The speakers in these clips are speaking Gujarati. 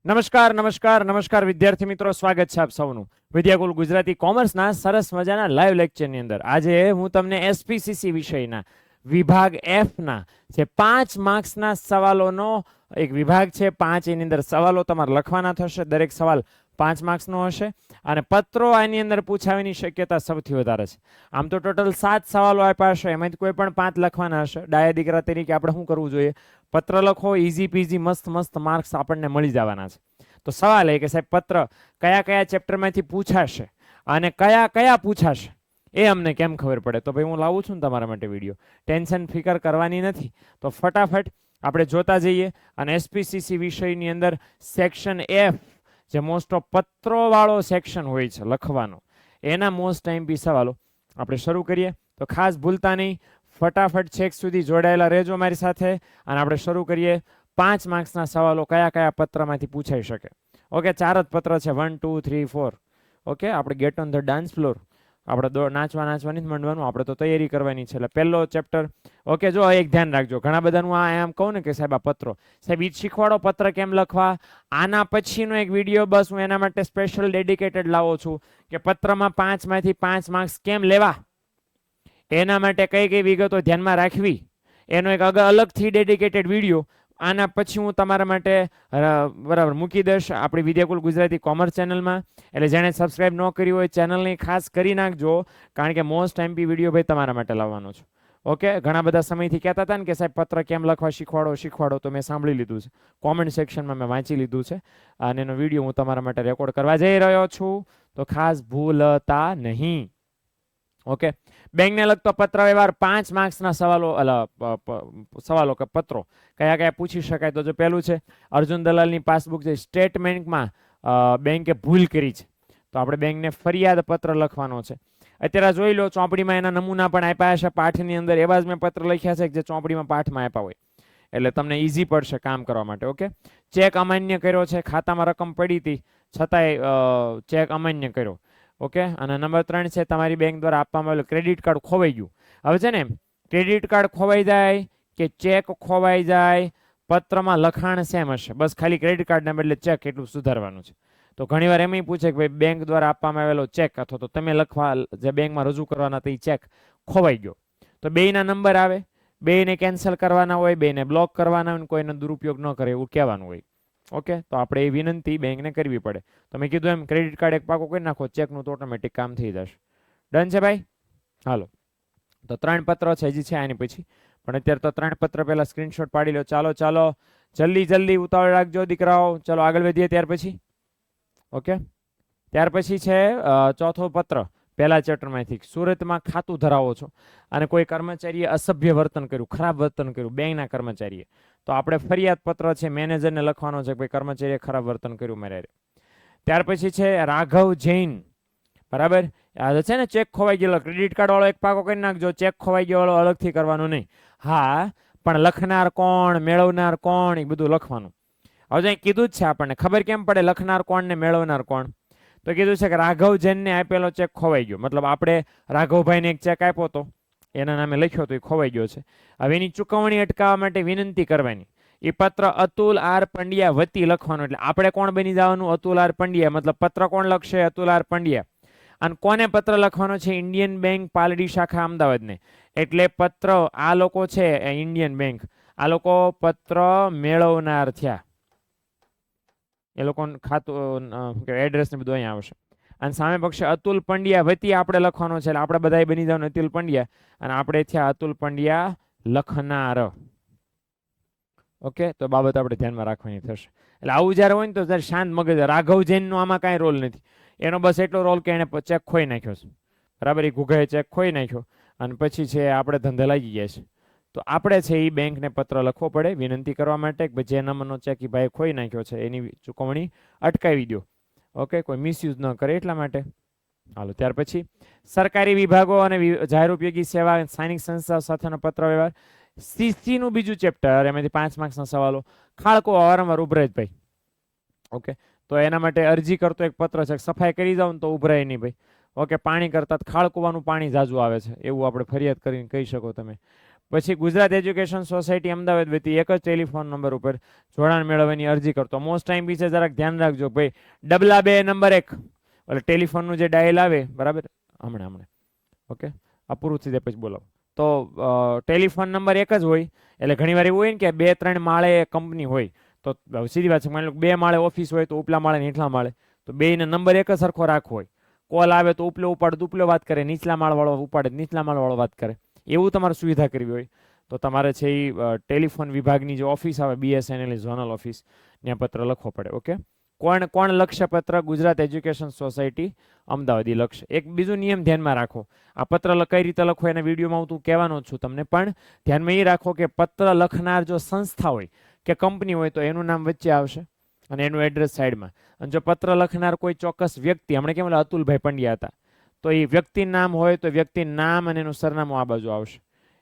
નમસ્કાર નમસ્કાર નમસ્કાર વિદ્યાર્થી મિત્રો, સ્વાગત છે આપ સૌનું વિદ્યાકુલ ગુજરાતી કોમર્સના સરસ મજાના લાઈવ લેક્ચરની અંદર. આજે હું તમને એસપીસીસી વિષયના વિભાગ એફ ના જે 5 માર્ક્સના સવાલોનો એક વિભાગ છે. 5 એની અંદર સવાલો તમારે લખવાના થશે. દરેક સવાલ 5 માર્ક્સનો હશે અને પત્રો આની અંદર પૂછાવાની શક્યતા સૌથી વધારે છે. આમ તો ટોટલ 7 સવાલો આપ્યા હશે, એમાંથી કોઈ પણ 5 લખવાના હશે. ડાયા દીકરા તરીકે આપણે શું કરવું જોઈએ? પત્ર લખો, ઈઝી પીઝી મસ્ત મસ્ત માર્ક્સ આપણને મળી જવાના છે. તો સવાલ એ કે સાહેબ પત્ર કયા કયા ચેપ્ટરમાંથી પૂછાશે અને કયા કયા પૂછાશે એ અમને કેમ ખબર પડે? તો ભાઈ હું લાવું છું ને તમારા માટે વિડીયો, ટેન્શન ફિકર કરવાની નથી. તો ફટાફટ આપણે જોતા જઈએ અને એસપીસીસી વિષયની અંદર સેક્શન એફ જે મોસ્ટ ઓફ પત્રોવાળો સેક્શન હોય છે લખવાનો, એના મોસ્ટ ટાઈમપી સવાલો આપણે શરૂ કરીએ. તો ખાસ ભૂલતા નહીં, ફટાફટ છેક સુધી જોડાયેલા રહેજો મારી સાથે અને આપણે શરૂ કરીએ. 5 માર્ક્સના સવાલો કયા કયા પત્રમાંથી પૂછાઈ શકે. ઓકે, 4 જ પત્ર છે, 1 2 3 4. ઓકે, આપણે gate on the dance floor, આપણે નાચવાની જ માંડવાનું, આપણે તો તૈયારી કરવાની છે. એટલે પહેલો ચેપ્ટર. ઓકે, જો એક ધ્યાન રાખજો, ઘણા બધાનું આ એમ કહું ને કે સાહેબ આ પત્રો, સાહેબ ઈ શીખવાડો પત્ર કેમ લખવા. આના પછીનો એક વિડીયો બસ હું એના માટે સ્પેશિયલ ડેડિકેટેડ લાવો છું કે પત્રમાં 5 માંથી 5 માર્ક્સ કેમ લેવા, એના માટે કઈ કઈ વિગતો ધ્યાનમાં રાખવી, એનો એક અલગથી ડેડિકેટેડ વિડીયો આના પછી હું તમારા માટે બરાબર મૂકી દઈશ આપણી વિદ્યાકુલ ગુજરાતી કોમર્સ ચેનલમાં. એટલે જેણે સબસ્ક્રાઇબ ન કરી હોય ચેનલને ખાસ કરી નાખજો, કારણ કે મોસ્ટ એમપી વિડીયો ભાઈ તમારા માટે લાવવાનો છું. ઓકે, ઘણા બધા સમયથી કહેતા હતા ને કે સાહેબ પત્ર કેમ લખવા શીખવાડો, તો મેં સાંભળી લીધું છે, કોમેન્ટ સેક્શનમાં મેં વાંચી લીધું છે અને એનો વિડીયો હું તમારા માટે રેકોર્ડ કરવા જઈ રહ્યો છું. તો ખાસ ભૂલતા નહીં. ઓકે, બેંકને લગતો પત્ર વ્યવહાર 5 માર્ક્સના સવાલો કે પત્રો કયા કયા પૂછી શકાય. તો જો પહેલું છે અર્જુન દલાલની પાસબુક છે, સ્ટેટમેન્ટમાં બેંકે ભૂલ કરી છે, તો આપણે બેંકને ફરિયાદ પત્ર લખવાનો છે. અત્યારે જોઈ લો, ચોપડીમાં એના નમૂના પણ આપ્યા છે પાઠની અંદર, એવા જ મેં પત્ર લખ્યા છે જે ચોપડીમાં પાઠમાં આપ્યા હોય, એટલે તમને ઈઝી પડશે કામ કરવા માટે. ઓકે, ચેક અમાન્ય કર્યો છે, ખાતામાં રકમ પડી હતી છતાંય ચેક અમાન્ય કર્યો. ઓકે, અને નંબર 3 છે તમારી બેંક દ્વારા આપવામાં આવેલું ક્રેડિટ કાર્ડ ખોવાઈ ગયું. હવે છે ને, ક્રેડિટ કાર્ડ ખોવાઈ જાય કે ચેક ખોવાઈ જાય, પત્રમાં લખાણ સેમ હશે, બસ ખાલી ક્રેડિટ કાર્ડના બદલે ચેક એટલું સુધારવાનું છે. તો ઘણીવાર એમ પૂછે કે ભાઈ બેંક દ્વારા આપવામાં આવેલો ચેક અથવા તો તમે લખવા જે બેંકમાં રજૂ કરવાના તે ચેક ખોવાઈ ગયો, તો બેયના નંબર આવે, બેયને કેન્સલ કરવાના હોય, બેયને બ્લોક કરવાના હોય, કોઈનો દુરુપયોગ ન કરે એવું કહેવાનું હોય. ઓકે, તો આપણે એ વિનંતી બેંકને કરવી પડે. તો મેં કીધું એમ ક્રેડિટ કાર્ડ એક પાકો કરી નાખો, ચેકનું તો ઓટોમેટિક કામ થઈ જશે. ડન છે ભાઈ? હાલો, તો 3 પત્ર છે, હજી છે આની પછી, પણ અત્યારે તો 3 પત્ર પહેલા સ્ક્રીનશોટ પાડી લો. ચાલો જલ્દી ઉતાવળ રાખજો દીકરાઓ. ચલો આગળ વધીએ. ત્યાર પછી ઓકે, ત્યાર પછી છે ચોથો પત્ર પહેલા ચેપ્ટરમાંથી, સુરતમાં ખાતું ધરાવો છો અને કોઈ કર્મચારીએ અસભ્ય વર્તન કર્યું, ખરાબ વર્તન કર્યું બેંકના કર્મચારીએ, તો આપણે ફરિયાદ પત્ર છે મેનેજરને લખવાનો છે કે ભાઈ કર્મચારીએ ખરાબ વર્તન કર્યું મારે. ત્યાર પછી છે રાઘવ જૈન, બરાબર, આ છે ને ચેક ખોવાઈ ગયેલો, ક્રેડિટ કાર્ડ વાળો એક પાકો કરી નાખજો, ચેક ખોવાઈ ગયો વાળો અલગથી કરવાનું નહીં. હા, પણ લખનાર કોણ, મેળવનાર કોણ, એ બધું લખવાનું. હવે અહીં કીધું જ છે, આપણને ખબર કેમ પડે લખનાર કોણ ને મેળવનાર કોણ? તો કીધું છે કે રાઘવ જૈનને આપેલો ચેક ખોવાઈ ગયો, મતલબ આપણે રાઘવભાઈને એક ચેક આપ્યો હતો, એના નામે લખ્યો તો એ ખોવાઈ ગયો છે. હવે એની ચૂકવણી અટકાવવા માટે વિનંતી કરવાની. એ પત્ર અતુલ આર પંડ્યા વતી લખવાનું. એટલે આપણે કોણ બની જવાનું? અતુલ આર પંડ્યા. મતલબ પત્ર કોણ લખશે? અતુલ આર પંડ્યા. અને કોને પત્ર લખવાનો છે? ઇન્ડિયન બેંક પાલડી શાખા અમદાવાદને. એટલે પત્ર આ લોકો છે ઇન્ડિયન બેંક, આ લોકો પત્ર મેળવનાર થયા, એ લોકો ખાતું એડ્રેસ ને બધું અહીંયા આવશે. અને સામે પક્ષે અતુલ પંડ્યા વતી આપણે લખવાનો છે, એટલે આપણે બધા બની જવાનું અતુલ પંડ્યા અને આપણે થયા અતુલ પંડ્યા લખનાર. ઓકે, તો બાબત આપણે ધ્યાનમાં રાખવાની થશે. એટલે આવું જ્યારે હોય ને તો જ્યારે શાંત મગજ. રાઘવ જૈનનો આમાં કાંઈ રોલ નથી, એનો બસ એટલો રોલ કે એને ચેક ખોઈ નાખ્યો છે, બરાબર, એ ઘૂઘાએ ચેક ખોઈ નાખ્યો અને પછી છે આપણે ધંધે લાગી ગયા છે. તો આપણે છે એ બેંકને પત્ર લખવો પડે વિનંતી કરવા માટે કે જે નંબરનો ચેક એ ભાઈ ખોઈ નાખ્યો છે એની ચૂકવણી અટકાવી દો. ઓકે, કોઈ મિસયુઝ ન કરે એટલા માટે. હાલો, ત્યાર પછી સરકારી વિભાગો અને જાહેર ઉપયોગી સેવા સ્થાનિક સંસ્થાઓ સાથેનો પત્ર વ્યવહાર, સીસીનું બીજું ચેપ્ટર, એમાંથી 5 માર્ક્સના સવાલો. ખાળકો વારંવાર ઉભરાય જ ભાઈ. ઓકે, તો એના માટે અરજી કરતો એક પત્ર છે, સફાઈ કરી જાવ ને તો ઉભરાય નહીં ભાઈ. ઓકે, પાણી કરતા ખાળકુવાનું પાણી ઝાઝું આવે છે એવું આપણે ફરિયાદ કરીને કહી શકો તમે. પછી ગુજરાત એજ્યુકેશન સોસાયટી અમદાવાદ વતી એક જ ટેલિફોન નંબર ઉપર જોડાણ મેળવવાની અરજી કરતો. મોસ્ટ ટાઈમ બી છે, જરાક ધ્યાન રાખજો ભાઈ. 22 નંબર 1 એટલે ટેલિફોનનું જે ડાયલ આવે, બરાબર, હમણાં ઓકે, આ પૂરું થઈ જાય પછી બોલાવો. તો ટેલિફોન નંબર એક જ હોય, એટલે ઘણીવાર એવું હોય ને કે 2-3 માળે કંપની હોય, તો સીધી વાત છે, માની લો 2 માળે ઓફિસ હોય તો ઉપલા માળે ને નીચલા માળે, તો બેયને નંબર એક જ સરખો રાખવો હોય. કોલ આવે તો ઉપલો ઉપાડે તો ઉપલો વાત કરે, નીચલા માળવાળો ઉપાડે નીચલા માળવાળો વાત કરે, એવું તમારે સુવિધા કરવી હોય તો તમારે છે એ ટેલિફોન વિભાગની જે ઓફિસ આવે, BSNL ઝોનલ ઓફિસ, ત્યાં પત્ર લખવો પડે. ઓકે, કોણ લખશે પત્ર? ગુજરાત એજ્યુકેશન સોસાયટી અમદાવાદ ઈ લખશે. એક બીજું નિયમ ધ્યાનમાં રાખો, આ પત્ર કઈ રીતે લખવો એના વિડીયોમાં હું કહેવાનો છું તમને, પણ ધ્યાનમાં એ રાખો કે પત્ર લખનાર જો સંસ્થા હોય કે કંપની હોય તો એનું નામ વચ્ચે આવશે અને એનું એડ્રેસ સાઈડમાં. અને જો પત્ર લખનાર કોઈ ચોક્કસ વ્યક્તિ, હમણાં કેમ અતુલભાઈ પંડ્યા હતા, તો એ વ્યક્તિ નામ હોય તો વ્યક્તિ નામ અને એનું સરનામું આ બાજુ આવશે.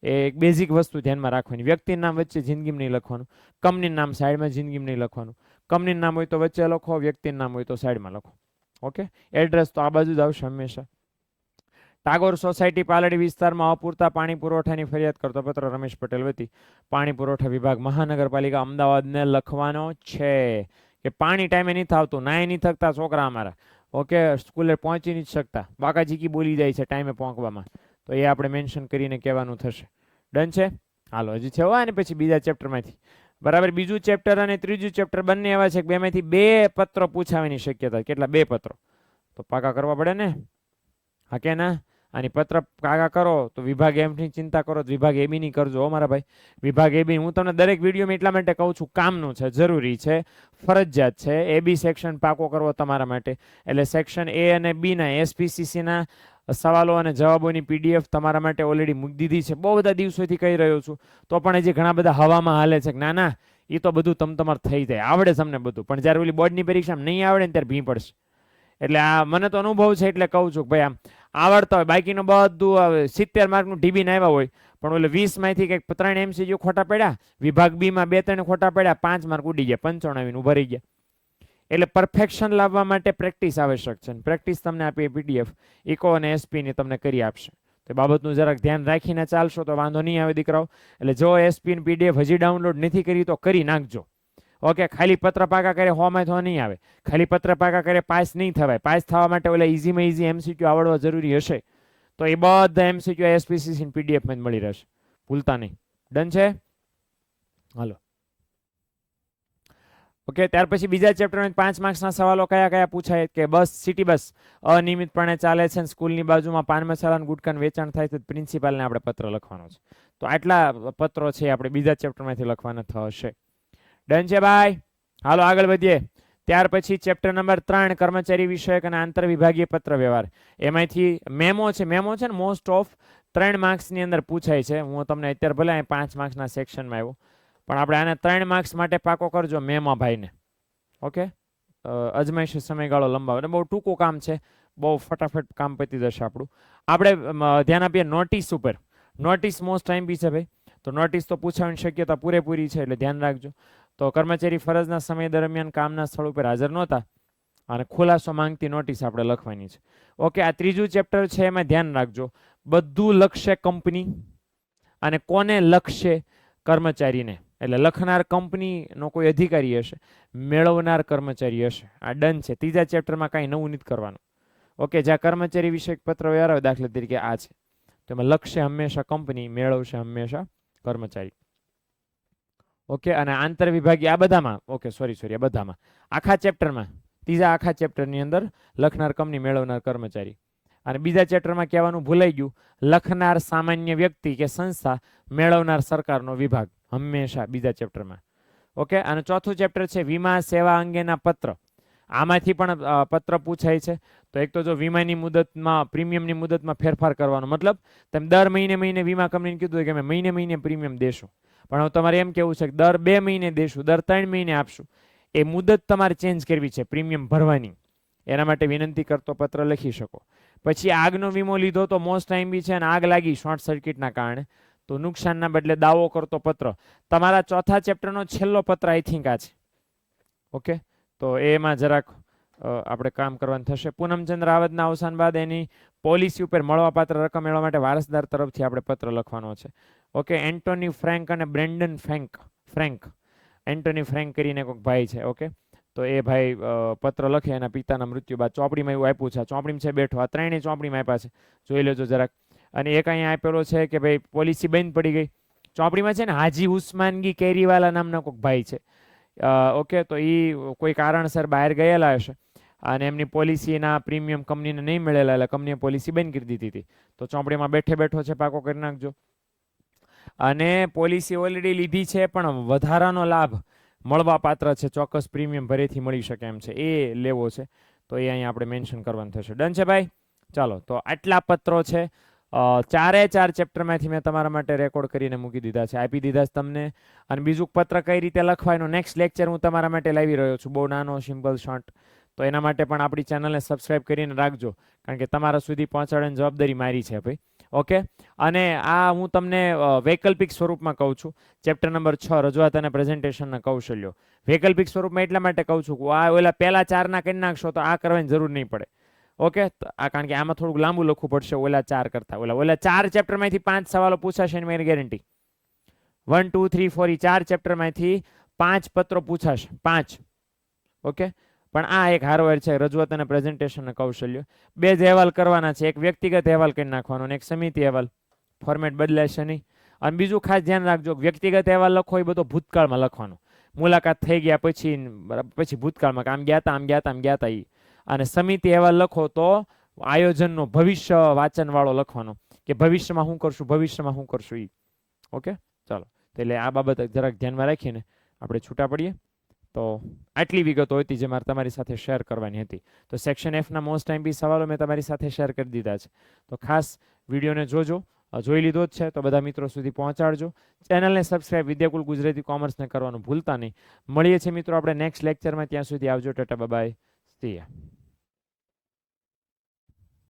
એ એક બેઝિક વસ્તુ ધ્યાનમાં રાખવાની. વ્યક્તિ નામ વચ્ચે જિંદગીમાં નહીં લખવાનું, કંપની નામ સાઈડમાં જિંદગીમાં નહીં લખવાનું. કંપની નામ હોય તો વચ્ચે લખો, વ્યક્તિ નામ હોય તો સાઈડમાં લખો. ઓકે, એડ્રેસ તો આ બાજુ જ આવશે હંમેશા. ટાગોર સોસાયટી પાલડી વિસ્તારમાં અપૂરતા પાણી પુરવઠાની ફરિયાદ કરતો પત્ર રમેશ પટેલ વતી પાણી પુરવઠા વિભાગ મહાનગરપાલિકા અમદાવાદને લખવાનો છે કે પાણી ટાઈમે નહીં થતું, નાય નહીં થકતા છોકરા અમારા, ઓકે, સ્કૂલે પહોંચી નહીં શકતા, બાકાજીકી બોલી જાય છે ટાઈમે પહોંચવામાં, તો એ આપણે મેન્શન કરીને કહેવાનું થશે. ડન છે? હાલો, હજી છે અને પછી બીજા ચેપ્ટરમાંથી, બરાબર. બીજું ચેપ્ટર અને ત્રીજું ચેપ્ટર બંને એવા છે કે બેમાંથી 2 પત્રો પૂછાવાની શક્યતા. કેટલા? 2 પત્રો તો પાકા કરવા પડે ને, હા કે ના? આની પત્ર કાગા કરો તો વિભાગ એમની ચિંતા કરો તો વિભાગ AB ની કરજો મારા ભાઈ. વિભાગ AB હું તમને દરેક વિડીયોમાં એટલા માટે કહું છું, કામનું છે, જરૂરી છે, ફરજિયાત છે. AB સેક્શન પાકો કરવો તમારા માટે, એટલે સેક્શન A અને B ના SPCC ના સવાલો અને જવાબોની PDF તમારા માટે ઓલરેડી મૂકી દીધી છે. બહુ બધા દિવસોથી કહી રહ્યો છું, તો પણ હજી ઘણા બધા હવામાં હાલે છે કે ના એ તો બધું તમારે થઈ જાય, આવડે તમને બધું, પણ જ્યારે ઓલી બોર્ડની પરીક્ષામાં નહીં આવડે ને ત્યારે ભી પડશે. એટલે આ મને તો અનુભવ છે એટલે કહું છું ભાઈ, આમ આવડતા હોય બાકીનું બધું 70 માર્કનું ઢીબીને આવ્યા હોય, પણ ઓલે 20 માંથી કંઈક 3 MCQ ખોટા પડ્યા, વિભાગ B માં 2-3 ખોટા પડ્યા, 5 માર્ક ઉડી ગયા, 95 આવીને ઉભા રહી ગયા. એટલે પરફેક્શન લાવવા માટે પ્રેક્ટિસ આવશ્યક છે. પ્રેક્ટિસ તમને આપી PDF ઇકો અને SP ની તમને કરી આપશે. તો બાબતનું જરાક ધ્યાન રાખીને ચાલશો તો વાંધો નહીં આવે દીકરાઓ. એટલે જો SP ની PDF હજી ડાઉનલોડ નથી કરી તો કરી નાખજો. ઓકે, ખાલી પત્ર પાકા કરે હોમાં તો નહીં આવે, ખાલી પત્ર પાકા કરે પાસ નહીં થવાય. પાસ થવા માટે ઓલા ઇઝીમાં ઇઝી MCQ આવડવા જરૂરી હશે, તો એ બધા MCQ SPCC PDF માં મળી રહેશે, ભૂલતા નહીં. ડન છે? હાલો, ઓકે. ત્યાર પછી બીજા ચેપ્ટરમાં 5 માર્ક્સના સવાલો કયા કયા પૂછાય કે સિટી બસ અનિયમિતપણે ચાલે છે, સ્કૂલની બાજુમાં પાન મસાલા અને ગુટકાનું વેચાણ થાય છે, પ્રિન્સિપાલને આપણે પત્ર લખવાનો છે. તો આટલા પત્રો છે આપણે બીજા ચેપ્ટરમાંથી લખવાના થશે. ડન છે ભાઈ? હાલો આગળ વધીએ. ત્યાર પછી ચેપ્ટર નંબર 3 કર્મચારી વિષયક અને આંતર વિભાગીય પત્ર વ્યવહાર, એમાંથી મેમો છે ને મોસ્ટ ઓફ 3 માર્ક્સની અંદર પૂછાય છે. હું તમને અત્યારે ભલે 5 માર્ક્સના સેક્શનમાં આવ્યો, પણ આપણે આને 3 માર્ક્સ માટે પાકો કરજો મેમા ભાઈને. ઓકે, અજમાયશી સમયગાળો લંબાવો, બહુ ટૂંકું કામ છે, બહુ ફટાફટ કામ પતી જશે આપણું. આપણે ધ્યાન આપીએ નોટિસ ઉપર. નોટિસ મોસ્ટ ટાઈમ બી છે ભાઈ, તો નોટિસ તો પૂછવાની શક્યતા પૂરેપૂરી છે, એટલે ધ્યાન રાખજો. તો કર્મચારી ફરજના સમય દરમિયાન કામના સ્થળ ઉપર હાજર નહોતા અને ખુલાસો માંગતી નોટિસ આપણે લખવાની છે. ઓકે, આ ત્રીજું ચેપ્ટર છે, એમાં ધ્યાન રાખજો, બધું લખશે કંપની અને કોને લખશે? કર્મચારીને. એટલે લખનાર કંપનીનો કોઈ અધિકારી હશે, મેળવનાર કર્મચારી હશે. આ ડન છે. ત્રીજા ચેપ્ટરમાં કાંઈ નવું નથી કરવાનું. ઓકે, જ્યાં કર્મચારી વિષયક પત્ર વ્યવહાર આવે, દાખલા તરીકે આ છે, તો એમાં લખશે હંમેશા કંપની, મેળવશે હંમેશા કર્મચારી. ઓકે, અને આંતર વિભાગીય આ બધામાં, ઓકે સોરી આ બધામાં, આખા ચેપ્ટરમાં, ત્રીજા આખા ચેપ્ટરની અંદર લખનાર કંપની, મેળવનાર કર્મચારી. અને બીજા ચેપ્ટરમાં કહેવાનું ભૂલાઈ ગયું, લખનાર સામાન્ય વ્યક્તિ કે સંસ્થા, મેળવનાર સરકારનો વિભાગ, હંમેશા બીજા ચેપ્ટરમાં. ઓકે, અને ચોથું ચેપ્ટર છે વીમા સેવા અંગેના પત્ર. આમાંથી પણ પત્ર પૂછાય છે. તો એક તો જો વીમાની મુદતમાં, પ્રીમિયમની મુદતમાં ફેરફાર કરવાનો, મતલબ તમે દર મહિને વીમા કંપનીને કીધું કે અમે મહિને પ્રીમિયમ દેશું, પણ હવે તમારે એમ કેવું છે કે દર 2 મહિને દેશું, દર 3 મહિને આપશું. એ મુદત તમારે ચેન્જ કરવી છે પ્રીમિયમ ભરવાની, એના માટે વિનંતી કરતો પત્ર લખી શકો. પછી આગનો વીમો લીધો તો મોસ્ટ ટાઈમ બી છે, અને આગ લાગી શોર્ટ સર્કિટના કારણે, તો નુકસાનના બદલે દાવો કરતો પત્ર. તમારા ચોથા ચેપ્ટરનો છેલ્લો પત્ર આઈ થિંક આ છે. ઓકે, તો એમાં જરાક આપણે કામ કરવાનું થશે. પૂનમચંદ્ર રાવતના અવસાન બાદ એની પોલિસી ઉપર મળવાપાત્ર રકમ મેળવવા માટે વારસદાર તરફથી આપણે પત્ર લખવાનો છે. ઓકે, એન્ટોની ફ્રેન્ક અને બ્રેન્ડન ફ્રેન્ક એન્ટોની ફ્રેન્ક કરીને કોઈક ભાઈ છે. ઓકે, તો એ ભાઈ પત્ર લખે એના પિતાના મૃત્યુ બાદ. ચોપડીમાં એવું આપ્યું છે, ચોપડીમાં છે બેઠો, આ ત્રણેય ચોપડીમાં આપ્યા છે, જોઈ લેજો જરાક. અને એક અહીંયા આપેલો છે કે ભાઈ પોલિસી બંધ પડી ગઈ. ચોપડીમાં છે ને હાજી ઉસ્માનગી કેરીવાલા નામના કોઈક ભાઈ છે. ઓકે, તો એ કોઈ કારણસર બહાર ગયેલા હશે અને એમની પોલિસીના પ્રીમિયમ કંપનીને નહીં મળેલા, એટલે કંપનીએ પોલિસી બંધ કરી દીધી હતી. તો ચોપડીમાં બેઠે બેઠો છે, પાકો કરી નાખજો. અને પોલિસી ઓલરેડી લીધી છે પણ વધારાનો લાભ મળવા પાત્ર છે, ચોક્કસ પ્રીમિયમ ભરેથી મળી શકે એમ છે, એ લેવો છે. તો એ અહીંયા આપણે મેન્શન કરવાનું થશે. ડન છે ભાઈ? ચાલો, તો આટલા પત્રો છે. ચારે ચાર ચેપ્ટરમાંથી મેં તમારા માટે રેકોર્ડ કરીને મૂકી દીધા છે, આપી દીધા છે તમને. અને બીજું પત્ર કઈ રીતે લખવા એનો નેક્સ્ટ લેક્ચર હું તમારા માટે લાવી રહ્યો છું, બહુ નાનો સિમ્પલ શોર્ટ. તો એના માટે પણ આપણી ચેનલને સબસ્ક્રાઇબ કરીને રાખજો, કારણ કે તમારા સુધી પહોંચાડવાની જવાબદારી મારી છે ભાઈ. ઓકે, અને આ હું તમને વૈકલ્પિક સ્વરૂપમાં કહું છું. ચેપ્ટર નંબર 6 રજૂઆત અને પ્રેઝન્ટેશનના કૌશલ્યો વૈકલ્પિક સ્વરૂપમાં એટલા માટે કહું છું કે આ ઓલા પહેલા 4 કરી નાખશો તો આ કરવાની જરૂર નહીં પડે. ઓકે, આ કારણ કે આમાં થોડુંક લાંબુ લખવું પડશે ઓલા 4 કરતા. ઓલા 4 ચેપ્ટરમાંથી 5 સવાલો પૂછાશે એની મારી ગેરંટી. 1 2 3 4 એ 4 ચેપ્ટરમાંથી 5 પત્રો પૂછાશે, 5. ઓકે, પણ આ એક હારવાર છે રજૂઆત અને પ્રેઝન્ટેશનના કૌશલ્યો. 2 જ અહેવાલ કરવાના છે, એક વ્યક્તિગત અહેવાલ કરી નાખવાનો અને એક સમિતિ અહેવાલ. ફોર્મેટ બદલાશે નહીં. અને બીજું ખાસ ધ્યાન રાખજો, વ્યક્તિગત અહેવાલ લખો એ બધો ભૂતકાળમાં લખવાનો, મુલાકાત થઈ ગયા પછી, પછી ભૂતકાળમાં આમ ગયા હતા એ. અને સમિતિ અહેવાલ લખો તો આયોજનનો ભવિષ્ય વાંચન વાળો લખવાનો, કે ભવિષ્યમાં શું કરશું એ. ઓકે, ચાલો, એટલે આ બાબત જરાક ધ્યાનમાં રાખીને આપણે છૂટા પડીએ. તો આટલી વિગતો હતી જે મારે તમારી સાથે શેર કરવાની હતી. તો સેક્શન F ના મોસ્ટ ટાઈમ સવાલો મેં તમારી સાથે શેર કરી દીધા છે. તો ખાસ વિડીયોને જોજો, જોઈ લીધો જ છે તો બધા મિત્રો સુધી પહોંચાડજો. ચેનલને સબસ્ક્રાઇબ વિદ્યાકુલ ગુજરાતી કોમર્સને કરવાનું ભૂલતા નહીં. મળીએ છીએ મિત્રો આપણે નેક્સ્ટ લેક્ચરમાં, ત્યાં સુધી આવજો, ટાટા બાય, સી યા.